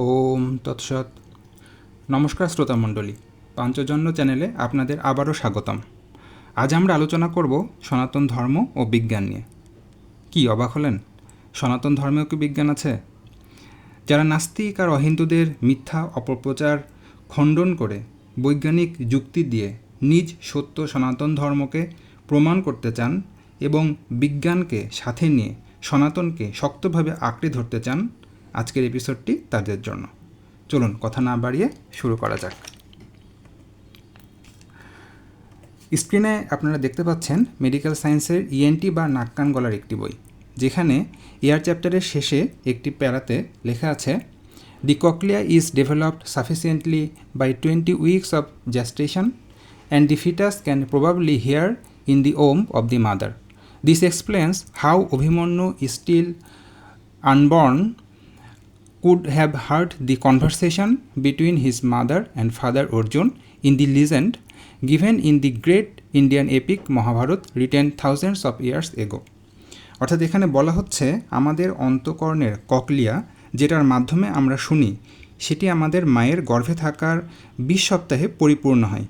ওম তৎসৎ। নমস্কার শ্রোতামণ্ডলী, পাঞ্চজন্য চ্যানেলে আপনাদের আবারও স্বাগতম। আজ আমরা আলোচনা করব সনাতন ধর্ম ও বিজ্ঞান নিয়ে। কি অবাক হলেন? সনাতন ধর্মেও কি বিজ্ঞান আছে? যারা নাস্তিক আর অহিন্দুদের মিথ্যা অপপ্রচার খণ্ডন করে বৈজ্ঞানিক যুক্তি দিয়ে নিজ সত্য সনাতন ধর্মকে প্রমাণ করতে চান এবং বিজ্ঞানকে সাথে নিয়ে সনাতনকে শক্তভাবে আঁকড়ে ধরতে চান, আজকের এপিসোডটি তাদের জন্য। চলুন কথা না বাড়িয়ে শুরু করা যাক। স্ক্রিনে আপনারা দেখতে পাচ্ছেন মেডিকেল সায়েন্সের ইএনটি বা নাক কান গলার একটি বই, যেখানে এয়ার চ্যাপ্টারের শেষে একটি প্যারাতে লেখা আছে, the cochlea is developed sufficiently by 20 weeks of gestation and the foetus can probably hear in the womb of the mother. This explains how Abhimanyu is still unborn could have heard the conversation between his mother and father Arjun in the legend given in the great Indian epic Mahabharata written thousands of years ago. অর্থাৎ এখানে বলা হচ্ছে আমাদের অন্তঃকরণের cochlea, যেটার মাধ্যমে আমরা শুনি, সেটি আমাদের মায়ের গর্ভে থাকার 20 সপ্তাহে পরিপূর্ণ হয়।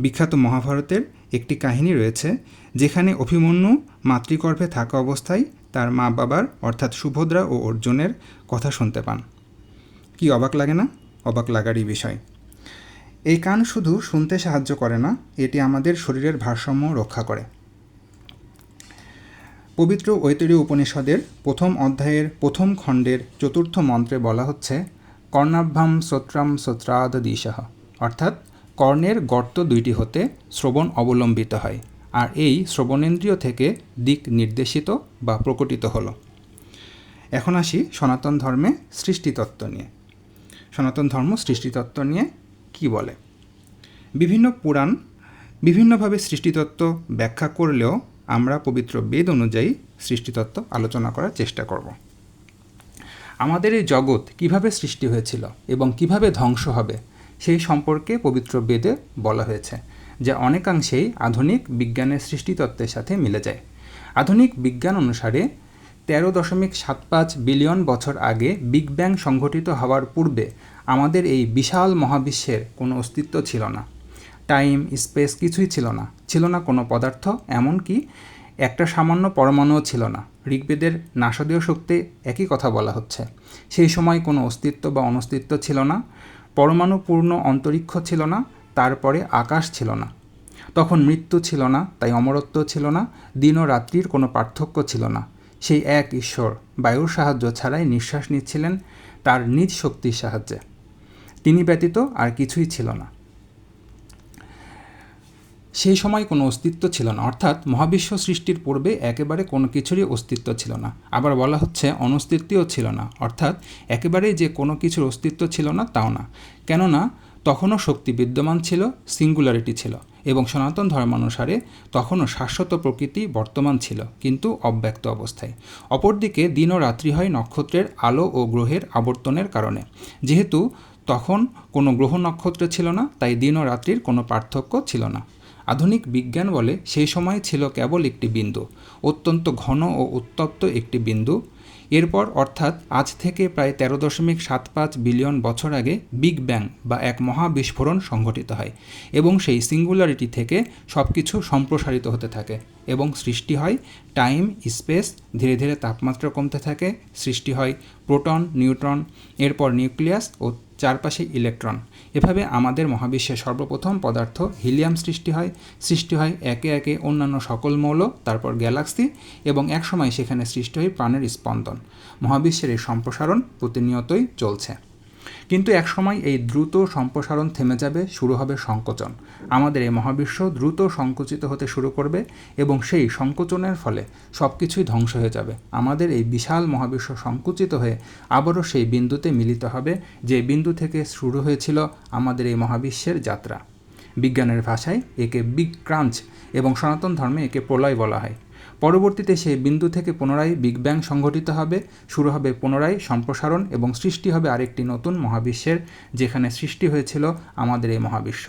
বিখ্যাত মহাভারতের একটি কাহিনী রয়েছে, যেখানে অভিমন্যু মাতৃগর্ভে থাকা অবস্থায় তার মা বাবার অর্থাৎ সুভদ্রা ও অর্জুনের কথা শুনতে পান। কি অবাক লাগে না? অবাক লাগারই বিষয়। এই কান শুধু শুনতে সাহায্য করে না, এটি আমাদের শরীরের ভারসাম্য রক্ষা করে। পবিত্র ঐতরেয় উপনিষদের প্রথম অধ্যায়ের প্রথম খণ্ডের 4th মন্ত্রে বলা হচ্ছে, কর্ণাভ্যাম শ্রোত্রাম শ্রোত্রাদ দিশাহ, অর্থাৎ কর্ণের গর্ত 2টি হতে শ্রবণ অবলম্বিত হয়, আর এই শ্রবণেন্দ্রিয় থেকে দিক নির্দেশিত বা প্রকটিত হলো। এখন আসি সনাতন ধর্মে সৃষ্টিতত্ত্ব নিয়ে। সনাতন ধর্ম সৃষ্টিতত্ত্ব নিয়ে কি বলে? বিভিন্ন পুরাণ বিভিন্নভাবে সৃষ্টিতত্ত্ব ব্যাখ্যা করলেও আমরা পবিত্র বেদ অনুযায়ী সৃষ্টিতত্ত্ব আলোচনা করার চেষ্টা করব। আমাদের এই জগৎ কিভাবে সৃষ্টি হয়েছিল এবং কিভাবে ধ্বংস হবে সেই সম্পর্কে পবিত্র বেদে বলা হয়েছে, যা অনেকাংশেই আধুনিক বিজ্ঞানের সৃষ্টিতত্ত্বের সাথে মিলে যায়। আধুনিক বিজ্ঞান অনুসারে 13.75 বিলিয়ন বছর আগে বিগ ব্যাং সংঘটিত হওয়ার পূর্বে আমাদের এই বিশাল মহাবিশ্বের কোনো অস্তিত্ব ছিল না। টাইম, স্পেস কিছুই ছিল না, ছিল না কোনো পদার্থ, এমনকি একটা সামান্য পরমাণুও ছিল না। ঋগ্বেদের নাসদীয় শক্তি একই কথা বলা হচ্ছে। সেই সময় কোনো অস্তিত্ব বা অনস্তিত্ব ছিল না, পরমাণুপূর্ণ অন্তরিক্ষ ছিল না, তারপরে আকাশ ছিল না। তখন মৃত্যু ছিল না, তাই অমরত্ব ছিল না, দিন ও রাত্রির কোনো পার্থক্য ছিল না। সেই এক ঈশ্বর বায়ুর সাহায্য ছাড়াই নিঃশ্বাস নিচ্ছিলেন তার নিজ শক্তির সাহায্যে। তিনি ব্যতীত আর কিছুই ছিল না। সেই সময় কোনো অস্তিত্ব ছিল না, অর্থাৎ মহাবিশ্ব সৃষ্টির পূর্বে একেবারে কোনো কিছুরই অস্তিত্ব ছিল না। আবার বলা হচ্ছে অনস্তিত্বও ছিল না, অর্থাৎ একেবারেই যে কোনো কিছুর অস্তিত্ব ছিল না তাও না। কেননা তখনও শক্তি বিদ্যমান ছিল, সিঙ্গুলারিটি ছিল, এবং সনাতন ধর্মানুসারে তখনও শাশ্বত প্রকৃতি বর্তমান ছিল, কিন্তু অব্যক্ত অবস্থায়। অপরদিকে দিন ও রাত্রি হয় নক্ষত্রের আলো ও গ্রহের আবর্তনের কারণে। যেহেতু তখন কোনো গ্রহ নক্ষত্র ছিল না, তাই দিন ও রাত্রির কোনো পার্থক্য ছিল না। আধুনিক বিজ্ঞান বলে সেই সময় ছিল কেবল একটি বিন্দু, অত্যন্ত ঘন ও উত্তপ্ত একটি বিন্দু। এরপর অর্থাৎ আজ থেকে প্রায় 13.75 বিলিয়ন বছর আগে বিগ ব্যাং বা এক মহাবিস্ফোরণ সংঘটিত হয়, এবং সেই সিঙ্গুলারিটি থেকে সব কিছু সম্প্রসারিত হতে থাকে এবং সৃষ্টি হয় টাইম, স্পেস, ধীরে ধীরে তাপমাত্রা কমতে থাকে, সৃষ্টি হয় প্রোটন, নিউট্রন, এরপর নিউক্লিয়াস ও চারপাশে ইলেকট্রন। এভাবে আমাদের মহাবিশ্বের সর্বপ্রথম পদার্থ হিলিয়াম সৃষ্টি হয় একে একে অন্যান্য সকল মৌল, তারপর গ্যালাক্সি, এবং একসময় সেখানে সৃষ্টি হয় প্রাণের স্পন্দন। মহাবিশ্বের এই সম্প্রসারণ প্রতিনিয়তই চলছে। কিন্তু একসময় এই দ্রুত সম্প্রসারণ থেমে যাবে, শুরু হবে সংকোচন। আমাদের এই মহাবিশ্ব দ্রুত সংকুচিত হতে শুরু করবে এবং সেই সংকোচনের ফলে সব কিছুই ধ্বংস হয়ে যাবে। আমাদের এই বিশাল মহাবিশ্ব সংকুচিত হয়ে আবারও সেই বিন্দুতে মিলিত হবে, যে বিন্দু থেকে শুরু হয়েছিল আমাদের এই মহাবিশ্বের যাত্রা। বিজ্ঞানের ভাষায় একে বিগ ক্রাঞ্চ এবং সনাতন ধর্মে একে প্রলয় বলা হয়। পরবর্তীতে সেই বিন্দু থেকে পুনরায় বিগ ব্যাং সংঘটিত হবে, শুরু হবে পুনরায় সম্প্রসারণ এবং সৃষ্টি হবে আরেকটি নতুন মহাবিশ্বের, যেখানে সৃষ্টি হয়েছিল আমাদের এই মহাবিশ্ব।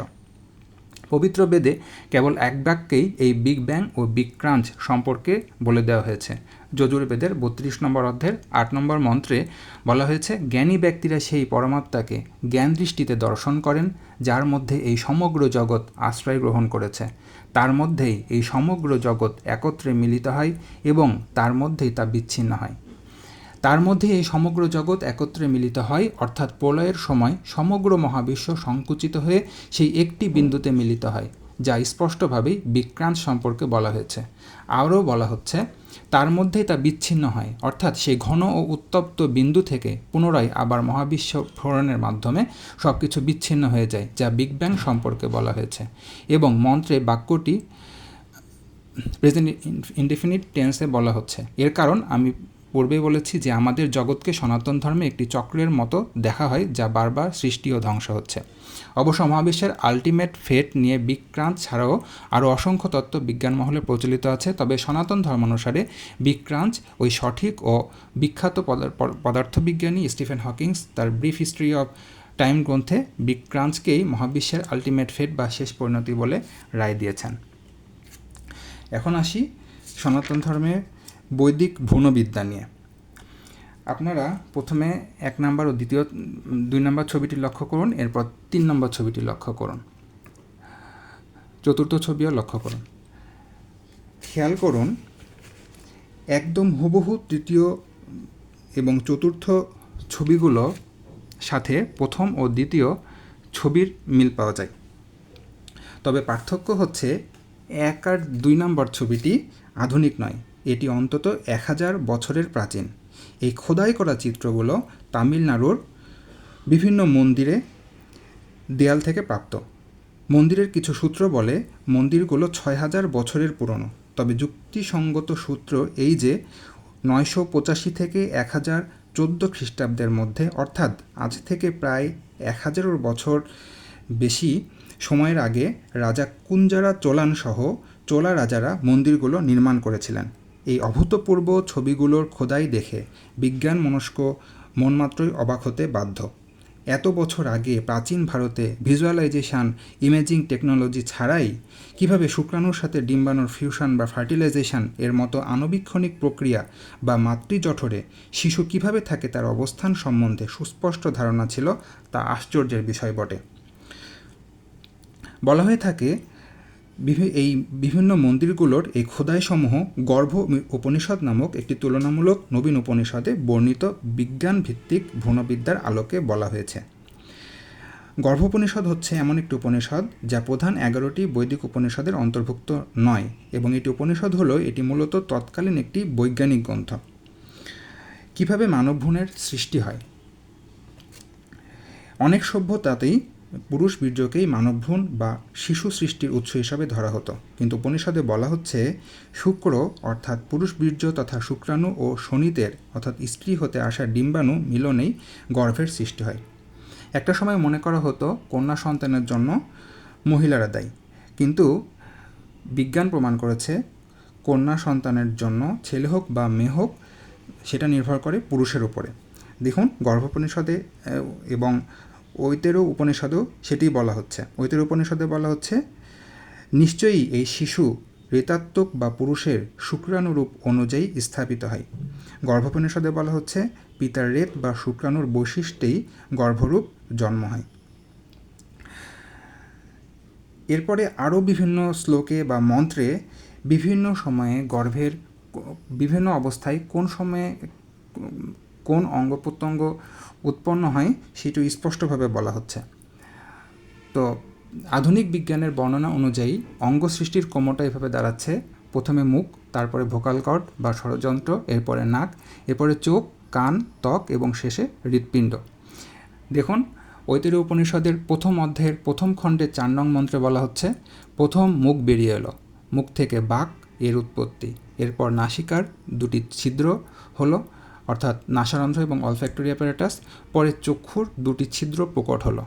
পবিত্র বেদে কেবল এক বাক্যেই এই বিগ ব্যাং ও বিগ ক্রাঞ্চ সম্পর্কে বলে দেওয়া হয়েছে। যজুর্বেদের 32 নম্বর অধ্যায়ের 8 নম্বর মন্ত্রে বলা হয়েছে, জ্ঞানী ব্যক্তিরা সেই পরমাত্মাকে জ্ঞান দৃষ্টিতে দর্শন করেন, যার মধ্যে এই সমগ্র জগৎ আশ্রয় গ্রহণ করেছে। তার মধ্যেই এই সমগ্র জগৎ একত্রে মিলিত হয় এবং তার মধ্যেই তা বিচ্ছিন্ন হয়। তার মধ্যে এই সমগ্র জগৎ একত্রে মিলিত হয়, অর্থাৎ প্রলয়ের সময় সমগ্র মহাবিশ্ব সংকুচিত হয়ে সেই একটি বিন্দুতে মিলিত হয়, যা স্পষ্টভাবেই বিক্রান্ত সম্পর্কে বলা হয়েছে। আরও বলা হচ্ছে, তার মধ্যেই তা বিচ্ছিন্ন হয়, অর্থাৎ সেই ঘন ও উত্তপ্ত বিন্দু থেকে পুনরায় আবার মহাবিশ্ব স্ফোরণের মাধ্যমে সব কিছু বিচ্ছিন্ন হয়ে যায়, যা বিগ ব্যাং সম্পর্কে বলা হয়েছে। এবং মন্ত্রে বাক্যটি প্রেজেন্ট ইনডেফিনিট টেন্সে বলা হচ্ছে। এর কারণ আমি পূর্বেই বলেছি যে আমাদের জগৎকে সনাতন ধর্মে একটি চক্রের মতো দেখা হয়, যা বারবার সৃষ্টি ও ধ্বংস হচ্ছে। অবশ্য মহাবিশ্বের আলটিমেট ফেট নিয়ে বিক্রান্ত ছাড়াও আরও অসংখ্য তত্ত্ব বিজ্ঞান মহলে প্রচলিত আছে, তবে সনাতন ধর্মানুসারে বিক্রান্ত ওই সঠিক ও বিখ্যাত পদার্থবিজ্ঞানী স্টিফেন হকিংস তার ব্রিফ হিস্ট্রি অফ টাইম গ্রন্থে বিক্রান্তকেই মহাবিশ্বের আলটিমেট ফেট বা শেষ পরিণতি বলে রায় দিয়েছেন। এখন আসি সনাতন ধর্মের বৈদিক ভ্রূণবিদ্যা নিয়ে। আপনারা প্রথমে 1 নম্বর ও 2 নম্বর ছবিটি লক্ষ্য করুন, এরপর 3 নম্বর ছবিটি লক্ষ্য করুন, 4র্থ ছবিও লক্ষ্য করুন। খেয়াল করুন, একদম হুবহু 3য় এবং 4র্থ ছবিগুলো সাথে 1ম ও 2য় ছবির মিল পাওয়া যায়। তবে পার্থক্য হচ্ছে 1 আর 2 নম্বর ছবিটি আধুনিক নয়, এটি অন্তত 1000 বছরের প্রাচীন। এই খোদাই করা চিত্রগুলো তামিলনাড়ুর বিভিন্ন মন্দিরে দেয়াল থেকে প্রাপ্ত। মন্দিরের কিছু সূত্র বলে মন্দিরগুলো 6000 বছরের পুরনো, তবে যুক্তিসঙ্গত সূত্র এই যে 985 থেকে 1014 খ্রিস্টাব্দের মধ্যে, অর্থাৎ আজ থেকে প্রায় 1000 বছর বেশি সময়ের আগে রাজা কুঞ্জারা চোলান সহ চোলা রাজারা মন্দিরগুলো নির্মাণ করেছিলেন। এই অভূতপূর্ব ছবিগুলোর খোদাই দেখে বিজ্ঞান মনস্ক মন মাত্রই অবাক হতে বাধ্য। এত বছর আগে প্রাচীন ভারতে ভিজুয়ালাইজেশান ইমেজিং টেকনোলজি ছাড়াই কিভাবে শুক্রাণুর সাথে ডিম্বাণুর ফিউশন বা ফার্টিলাইজেশন এর মতো আণবিক্ষণিক প্রক্রিয়া বা মাতৃজঠরে শিশু কিভাবে থাকে তার অবস্থান সম্বন্ধে সুস্পষ্ট ধারণা ছিল, তা আশ্চর্যের বিষয় বটে। বলা হয়ে থাকে এই বিভিন্ন মন্দিরগুলোর এই খোদাইসমূহ গর্ভ উপনিষদ নামক একটি তুলনামূলক নবীন উপনিষদে বর্ণিত বিজ্ঞান ভিত্তিক ভ্রূণবিদ্যার আলোকে বলা হয়েছে। গর্ভোপনিষদ হচ্ছে এমন একটি উপনিষদ যা প্রধান 11টি বৈদিক উপনিষদের অন্তর্ভুক্ত নয়, এবং এটি উপনিষদ হলো এটি মূলত তৎকালীন একটি বৈজ্ঞানিক গ্রন্থ। কিভাবে মানবভ্রূণের সৃষ্টি হয়? অনেক সভ্যতাতেই পুরুষ বীর্যকেই মানবভ্রূণ বা শিশু সৃষ্টির উৎস হিসাবে ধরা হতো, কিন্তু উপনিষদে বলা হচ্ছে শুক্র অর্থাৎ পুরুষ বীর্য তথা শুক্রাণু ও শোণিতের অর্থাৎ স্ত্রী হতে আসা ডিম্বাণু মিলনেই গর্ভের সৃষ্টি হয়। একটা সময় মনে করা হতো কন্যা সন্তানের জন্য মহিলারা দায়ী, কিন্তু বিজ্ঞান প্রমাণ করেছে কন্যা সন্তানের জন্য ছেলে হোক বা মেয়ে হোক সেটা নির্ভর করে পুরুষের উপরে। দেখুন, গর্ভোপনিষদে এবং ঐতের উপনিষদেও সেটি বলা হচ্ছে। ঐতের উপনিষদে বলা হচ্ছে নিশ্চয়ই এই শিশু ঋতাত্মক বা পুরুষের শুক্রাণুরূপ অনুযায়ী স্থাপিত হয়। গর্ভোপনিষদে বলা হচ্ছে পিতার রেত বা শুক্রাণুর বৈশিষ্ট্যেই গর্ভরূপ জন্ম হয়। এরপরে আরও বিভিন্ন শ্লোকে বা মন্ত্রে বিভিন্ন সময়ে গর্ভের বিভিন্ন অবস্থায় কোন সময়ে কোন অঙ্গ প্রত্যঙ্গ উৎপন্ন হয় সেটি স্পষ্টভাবে বলা হচ্ছে। তো আধুনিক বিজ্ঞানের বর্ণনা অনুযায়ী অঙ্গ সৃষ্টির ক্রমটা এভাবে দাঁড়াচ্ছে: প্রথমে মুখ, তারপরে ভোকাল কর্ড বা স্বরযন্ত্র, এরপরে নাক, এরপরে চোখ, কান, ত্বক এবং শেষে হৃৎপিণ্ড। দেখুন, ঐতরেয় উপনিষদের 1ম অধ্যায়ের 1ম খণ্ডের 4 নং মন্ত্রে বলা হচ্ছে প্রথম মুখ বেরিয়ে এলো, মুখ থেকে বাক এর উৎপত্তি, এরপর নাসিকার 2টি ছিদ্র হলো অর্থাৎ নাসারন্ধ্র এবং অলফ্যাক্টরি অ্যাপারেটাস, পরে চক্ষুর 2টি ছিদ্র প্রকট হলো,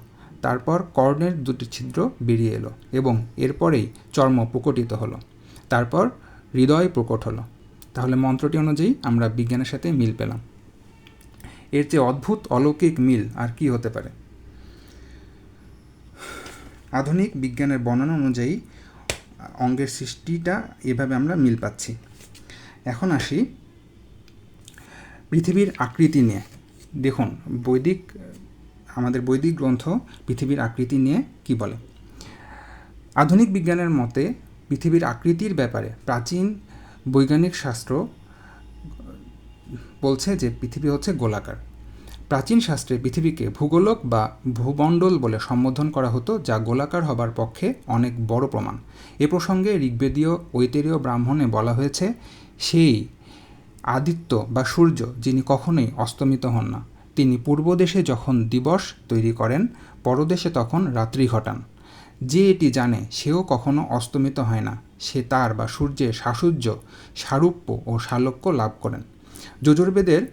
তারপর কর্ণের 2টি ছিদ্র বেরিয়ে এলো এবং এরপরেই চর্ম প্রকটিত হলো, তারপর হৃদয় প্রকট হলো। তাহলে মন্ত্রটি অনুযায়ী আমরা বিজ্ঞানের সাথে মিল পেলাম। এর চেয়ে অদ্ভুত অলৌকিক মিল আর কি হতে পারে? আধুনিক বিজ্ঞানের বর্ণনা অনুযায়ী অঙ্গের সৃষ্টিটা এভাবে আমরা মিল পাচ্ছি। এখন আসি পৃথিবীর আকৃতি নিয়ে দেখুন আমাদের বৈদিক গ্রন্থ পৃথিবীর আকৃতি নিয়ে কি বলে। আধুনিক বিজ্ঞানের মতে পৃথিবীর আকৃতির ব্যাপারে প্রাচীন বৈজ্ঞানিক শাস্ত্র বলছে যে পৃথিবী হচ্ছে গোলাকার। প্রাচীন শাস্ত্রে পৃথিবীকে ভূগোলক বা ভূমণ্ডল বলে সম্বোধন করা হতো, যা গোলাকার হবার পক্ষে অনেক বড় প্রমাণ। এ প্রসঙ্গে ঋগ্বেদীয় ঐতেরীয় ব্রাহ্মণে বলা হয়েছে, সেই আদিত্য বা সূর্য যিনি কখনোই অস্তমিত হন না, তিনি পূর্ব দেশে যখন দিবস তৈরি করেন, পরদেশে তখন রাত্রি ঘটান। যে এটি জানে সেও কখনো অস্তমিত হয় না, সে তার বা সূর্যের সাযুজ্য, সারূপ্য ও সালোক্য লাভ করেন। যজুর্বেদের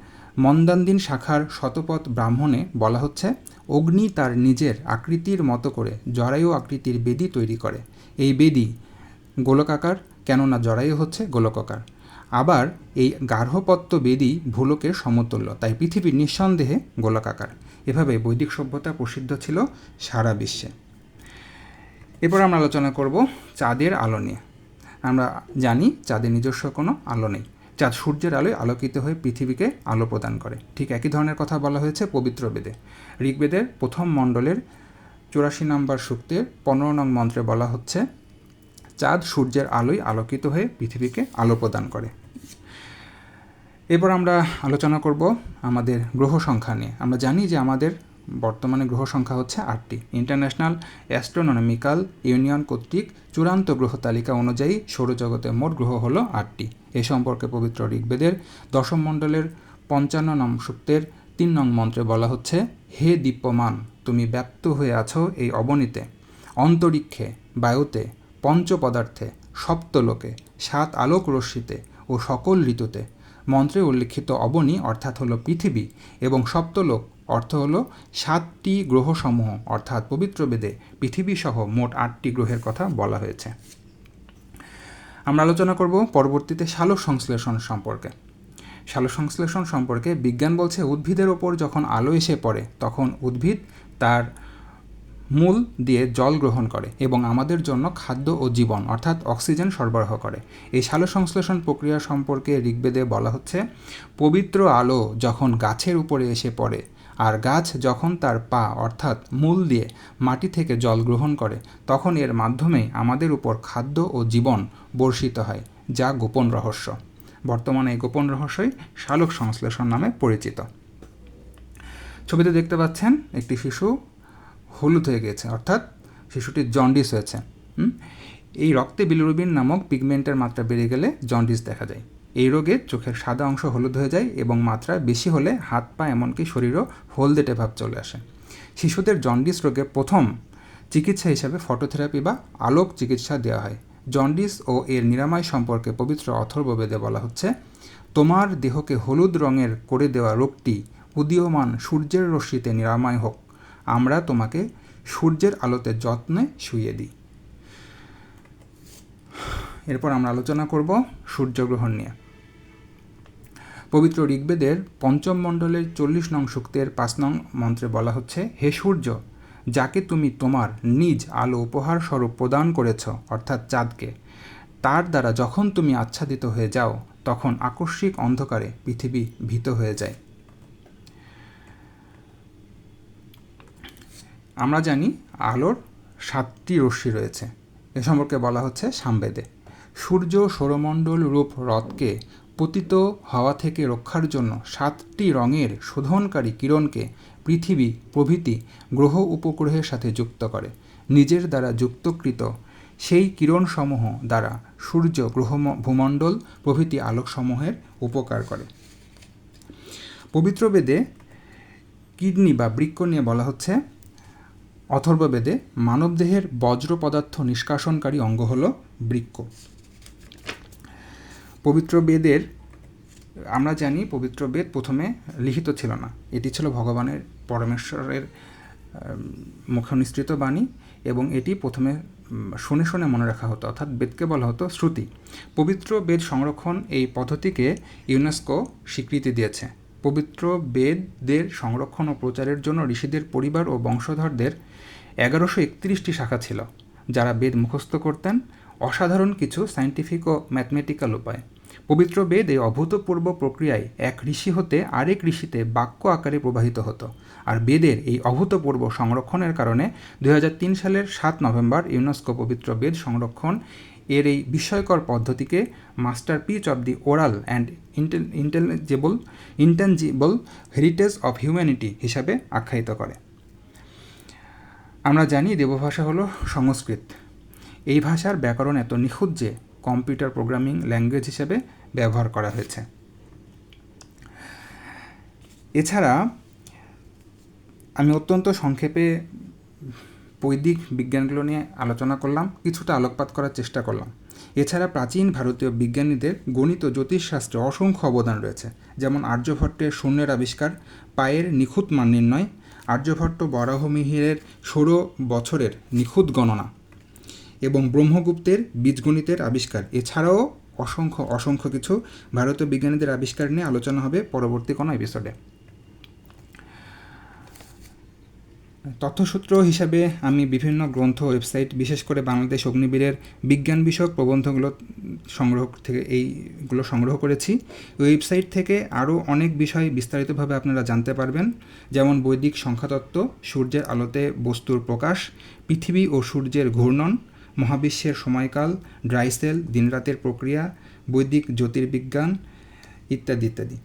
মন্দান্দিন শাখার শতপথ ব্রাহ্মণে বলা হচ্ছে, অগ্নি তার নিজের আকৃতির মতো করে জরায়ু আকৃতির বেদী তৈরি করে। এই বেদী গোলকাকার, কেননা জরায়ু হচ্ছে গোলকাকার। আবার এই গার্হপত্য বেদী ভূলোকের সমতুল্য, তাই পৃথিবী নিঃসন্দেহে গোলকাকার। এভাবে বৈদিক সভ্যতা প্রসিদ্ধ ছিল সারা বিশ্বে। এরপর আমরা আলোচনা করব চাঁদের আলো নিয়ে। আমরা জানি চাঁদের নিজস্ব কোনো আলো নেই। চাঁদ সূর্যের আলোয় আলোকিত হয়ে পৃথিবীকে আলো প্রদান করে। ঠিক একই ধরনের কথা বলা হয়েছে পবিত্র বেদে। ঋগ্বেদের প্রথম মণ্ডলের 84 নম্বর সূক্তের 15 নং মন্ত্রে বলা হচ্ছে, চাঁদ সূর্যের আলোয় আলোকিত হয়ে পৃথিবীকে আলো প্রদান করে। এরপর আমরা আলোচনা করব আমাদের গ্রহ সংখ্যা নিয়ে। আমরা জানি যে আমাদের বর্তমানে গ্রহ সংখ্যা হচ্ছে 8টি। ইন্টারন্যাশনাল অ্যাস্ট্রোনমিক্যাল ইউনিয়ন কর্তৃক চূড়ান্ত গ্রহ তালিকা অনুযায়ী সৌরজগতে মোট গ্রহ হলো 8টি। এ সম্পর্কে পবিত্র ঋগ্বেদের 10ম মণ্ডলের 55 নং সূক্তের 3 নং মন্ত্রে বলা হচ্ছে, হে দীপ্যমান, তুমি ব্যাপ্ত হয়ে আছো এই অবনীতে, অন্তরিক্ষে, বায়ুতে, পঞ্চপদার্থে, সপ্তলোকে, 7 আলোক রশ্মিতে ও সকল ঋতুতে। মন্ত্রে উল্লিখিত অবনী অর্থাৎ হলো পৃথিবী এবং সপ্তলোক অর্থ হলো 7টি গ্রহসমূহ, অর্থাৎ পবিত্র বেদে পৃথিবীসহ মোট 8টি গ্রহের কথা বলা হয়েছে। আমরা আলোচনা করব পরবর্তীতে সালোক সংশ্লেষণ সম্পর্কে। সালোক সংশ্লেষণ সম্পর্কে বিজ্ঞান বলছে, উদ্ভিদের ওপর যখন আলো এসে পড়ে তখন উদ্ভিদ তার মূল দিয়ে জল গ্রহণ করে এবং আমাদের জন্য খাদ্য ও জীবন অর্থাৎ অক্সিজেন সরবরাহ করে। এই সালোক সংশ্লেষণ প্রক্রিয়া সম্পর্কে ঋগ্বেদে বলা হচ্ছে, পবিত্র আলো যখন গাছের উপরে এসে পড়ে আর গাছ যখন তার পা অর্থাৎ মূল দিয়ে মাটি থেকে জল গ্রহণ করে, তখন এর মাধ্যমে আমাদের উপর খাদ্য ও জীবন বর্ষিত হয়, যা গোপন রহস্য। বর্তমানে এই গোপন রহস্যই সালোক সংশ্লেষণ নামে পরিচিত। ছবিতে দেখতে পাচ্ছেন একটি শিশু হলুদ হয়ে গেছে, অর্থাৎ শিশুটির জন্ডিস হয়েছে। এই রক্তে বিলিরুবিন নামক পিগমেন্টের মাত্রা বেড়ে গেলে জন্ডিস দেখা যায়। এই রোগে চোখের সাদা অংশ হলুদ হয়ে যায় এবং মাত্রা বেশি হলে হাত পা এমনকি শরীরও হলদেটে ভাব চলে আসে। শিশুদের জন্ডিস রোগের প্রথম চিকিৎসা হিসাবে ফটোথেরাপি বা আলোক চিকিৎসা দেওয়া হয়। জন্ডিস ও এর নিরাময় সম্পর্কে পবিত্র অথর্ববেদে বলা হচ্ছে, তোমার দেহকে হলুদ রঙের করে দেওয়া রোগটি উদীয়মান সূর্যের রশ্মিতে নিরাময় হোক, আমরা তোমাকে সূর্যের আলোতে যত্নে শুইয়ে দিই। এরপর আমরা আলোচনা করব সূর্যগ্রহণ নিয়ে। পবিত্র ঋগ্বেদের 5ম মণ্ডলের 40 নং সূক্তের 5 নং মন্ত্রে বলা হচ্ছে, হে সূর্য, যাকে তুমি তোমার নিজ আলো উপহার স্বরূপ প্রদান করেছ অর্থাৎ চাঁদকে, তার দ্বারা যখন তুমি আচ্ছাদিত হয়ে যাও তখন আকস্মিক অন্ধকারে পৃথিবী ভীত হয়ে যায়। আমরা জানি আলোর 7টি রশ্মি রয়েছে। এ সম্পর্কে বলা হচ্ছে সামবেদে। সূর্য সৌরমণ্ডল রূপ রথকে পতিত হওয়া থেকে রক্ষার জন্য 7টি রঙের শোধনকারী কিরণকে পৃথিবী প্রভৃতি গ্রহ উপগ্রহের সাথে যুক্ত করে। নিজের দ্বারা যুক্তকৃত সেই কিরণসমূহ দ্বারা সূর্য গ্রহ ভূমণ্ডল প্রভৃতি আলোকসমূহের উপকার করে। পবিত্র বেদে কিডনি বা বৃক্ক নিয়ে বলা হচ্ছে, অথর্ববেদে মানবদেহের বজ্র পদার্থ নিষ্কাশনকারী অঙ্গ হল বৃক্ক। পবিত্র বেদের আমরা জানি পবিত্র বেদ প্রথমে লিখিত ছিল না, এটি ছিল ভগবানের পরমেশ্বরের মুখনিসৃত বাণী এবং এটি প্রথমে শুনে শুনে মনে রাখা হতো, অর্থাৎ বেদকে বলা হতো শ্রুতি। পবিত্র বেদ সংরক্ষণ এই পদ্ধতিকে ইউনেস্কো স্বীকৃতি দিয়েছে। পবিত্র বেদদের সংরক্ষণ ও প্রচারের জন্য ঋষিদের পরিবার ও বংশধরদের 1131টি শাখা ছিল, যারা বেদ মুখস্থ করতেন অসাধারণ কিছু সায়েন্টিফিক ও ম্যাথমেটিক্যাল উপায়। পবিত্র বেদ এই অভূতপূর্ব প্রক্রিয়ায় এক ঋষি হতে আরেক ঋষিতে বাক্য আকারে প্রবাহিত হতো। আর বেদের এই অভূতপূর্ব সংরক্ষণের কারণে 2003 সালের 7 নভেম্বর ইউনেস্কো পবিত্র বেদ সংরক্ষণ এর এই বিস্ময়কর পদ্ধতিকে masterpiece of the oral and ইন্টেনজিবল heritage of humanity হিসাবে আখ্যায়িত করে। আমরা জানি দেবভাষা হলো সংস্কৃত। এই ভাষার ব্যাকরণ এত নিখুঁত যে কম্পিউটার প্রোগ্রামিং ল্যাঙ্গুয়েজ হিসেবে ব্যবহার করা হয়েছে। এছাড়া আমি অত্যন্ত সংক্ষেপে বৈদিক বিজ্ঞানগুলো নিয়ে আলোচনা করলাম, কিছুটা আলোকপাত করার চেষ্টা করলাম। এছাড়া প্রাচীন ভারতীয় বিজ্ঞানীদের গণিত ও জ্যোতিষশাস্ত্রে অসংখ্য অবদান রয়েছে, যেমন আর্যভট্টের শূন্যের আবিষ্কার, পায়ের নিখুঁত মান নির্ণয়, আর্যভট্ট বরাহমিহিরের 16 বছরের নিখুঁত গণনা এবং ব্রহ্মগুপ্তের বীজগণিতের আবিষ্কার। এছাড়াও অসংখ্য কিছু ভারতীয় বিজ্ঞানীদের আবিষ্কার নিয়ে আলোচনা হবে পরবর্তী কোনো এপিসোডে। তথ্যসূত্র হিসাবে আমি বিভিন্ন গ্রন্থ, ওয়েবসাইট, বিশেষ করে বাংলাদেশ অগ্নিবীরের বিজ্ঞান বিষয়ক প্রবন্ধগুলো সংগ্রহ করেছি। ওয়েবসাইট থেকে আরও অনেক বিষয় বিস্তারিতভাবে আপনারা জানতে পারবেন, যেমন বৈদিক সংখ্যাতত্ত্ব, সূর্যের আলোতে বস্তুর প্রকাশ, পৃথিবী ও সূর্যের ঘূর্ণন, মহাবিশ্বের সময়কাল, ড্রাই সেল, দিনরাতের প্রক্রিয়া, বৈদিক জ্যোতির্বিজ্ঞান ইত্যাদি ইত্যাদি।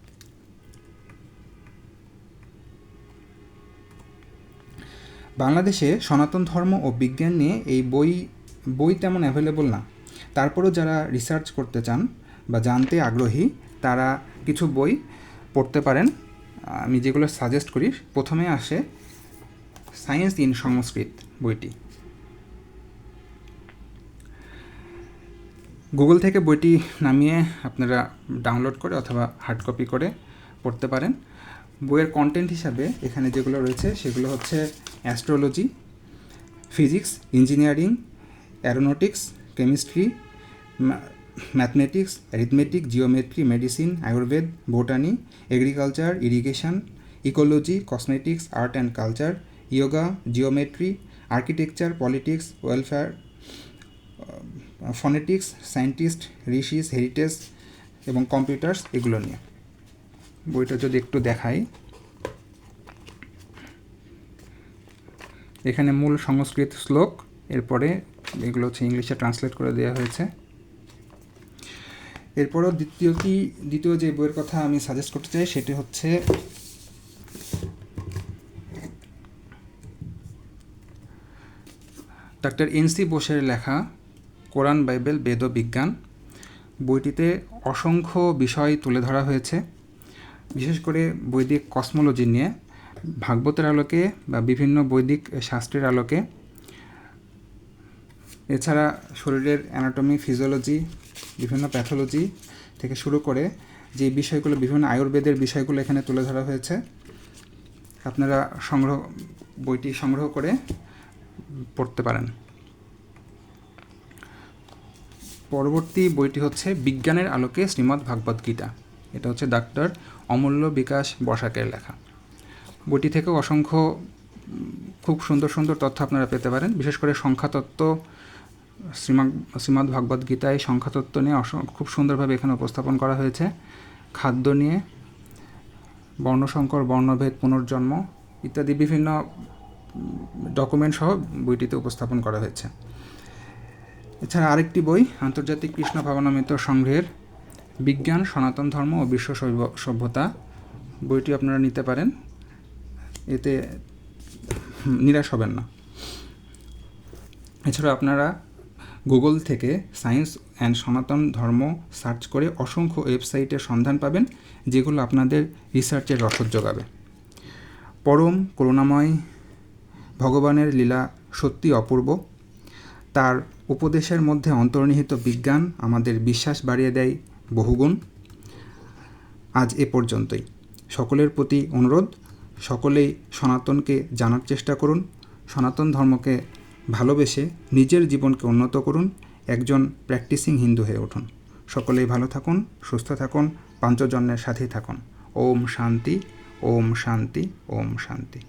বাংলাদেশে সনাতন ধর্ম ও বিজ্ঞান নিয়ে এই বই তেমন অ্যাভেলেবল না। তারপরেও যারা রিসার্চ করতে চান বা জানতে আগ্রহী তারা কিছু বই পড়তে পারেন। আমি যেগুলো সাজেস্ট করি, প্রথমে আসে সায়েন্স ইন সংস্কৃত বইটি। গুগল থেকে বইটি নামিয়ে আপনারা ডাউনলোড করে অথবা হার্ড কপি করে পড়তে পারেন। বইয়ের কন্টেন্ট হিসাবে এখানে যেগুলো রয়েছে সেগুলো হচ্ছে astrology, physics, engineering, aeronautics, chemistry, mathematics, arithmetic, geometry, medicine, Ayurveda, botany, agriculture, irrigation, ecology, cosmetics, art and culture, yoga, geometry, architecture, politics, welfare, phonetics, scientist, rishis, heritage এবং কম্পিউটার্স, এগুলো নিয়ে। বইটা যদি একটু দেখাই, এখানে মূল সংস্কৃত শ্লোক, এরপরে এগুলো হচ্ছে ইংলিশে ট্রান্সলেট করে দেওয়া হয়েছে। এরপরও দ্বিতীয় যে বইয়ের কথা আমি সাজেস্ট করতে চাই সেটি হচ্ছে ডক্টর এন.সি. বোসের লেখা কোরআন, বাইবেল, বেদ ও বিজ্ঞান। বইটিতে অসংখ্য বিষয় তুলে ধরা হয়েছে, বিশেষ করে বৈদিক কসমোলজি নিয়ে, ভাগবতের আলোকে বা বিভিন্ন বৈদিক শাস্ত্রের আলোকে। এছাড়া শরীরের অ্যানাটমি, ফিজিওলজি, বিভিন্ন প্যাথোলজি থেকে শুরু করে যে বিষয়গুলো, বিভিন্ন আয়ুর্বেদের বিষয়গুলো এখানে তুলে ধরা হয়েছে। আপনারা বইটি সংগ্রহ করে পড়তে পারেন। পরবর্তী বইটি হচ্ছে বিজ্ঞানের আলোকে শ্রীমদ্ ভাগবত গীতা। এটা হচ্ছে ডক্টর অমূল্য বিকাশ বসাকের লেখা। বইটি থেকেও অসংখ্য খুব সুন্দর সুন্দর তথ্য আপনারা পেতে পারেন। বিশেষ করে সংখ্যাতত্ত্ব, শ্রীমদ্ ভাগবত গীতায় সংখ্যাতত্ত্ব নিয়ে খুব সুন্দরভাবে এখানে উপস্থাপন করা হয়েছে। খাদ্য নিয়ে, বর্ণসংকর, বর্ণভেদ, পুনর্জন্ম ইত্যাদি বিভিন্ন ডকুমেন্ট সহ বইটিতে উপস্থাপন করা হয়েছে। এছাড়া আরেকটি বই আন্তর্জাতিক কৃষ্ণ ভাবনামৃত সংঘের বিজ্ঞান, সনাতন ধর্ম ও বিশ্ব সভ্যতা, বইটি আপনারা নিতে পারেন, এতে নিরাশ হবেন না। এছাড়া আপনারা গুগল থেকে সায়েন্স অ্যান্ড সনাতন ধর্ম সার্চ করে অসংখ্য ওয়েবসাইটের সন্ধান পাবেন, যেগুলো আপনাদের রিসার্চের রসদ যোগাবে। পরম করুণাময় ভগবানের লীলা সত্যি অপূর্ব। তার উপদেশের মধ্যে অন্তর্নিহিত বিজ্ঞান আমাদের বিশ্বাস বাড়িয়ে দেয় বহুগুণ। আজ এ পর্যন্তই। সকলের প্রতি অনুরোধ, সকলেই সনাতনকে জানার চেষ্টা করুন, সনাতন ধর্মকে ভালোবেসে নিজের জীবনকে উন্নত করুন, একজন প্র্যাকটিসিং হিন্দু হয়ে উঠুন। সকলেই ভালো থাকুন, সুস্থ থাকুন, পাঞ্চজন্যের সাথেই থাকুন। ওম শান্তি, ওম শান্তি, ওম শান্তি।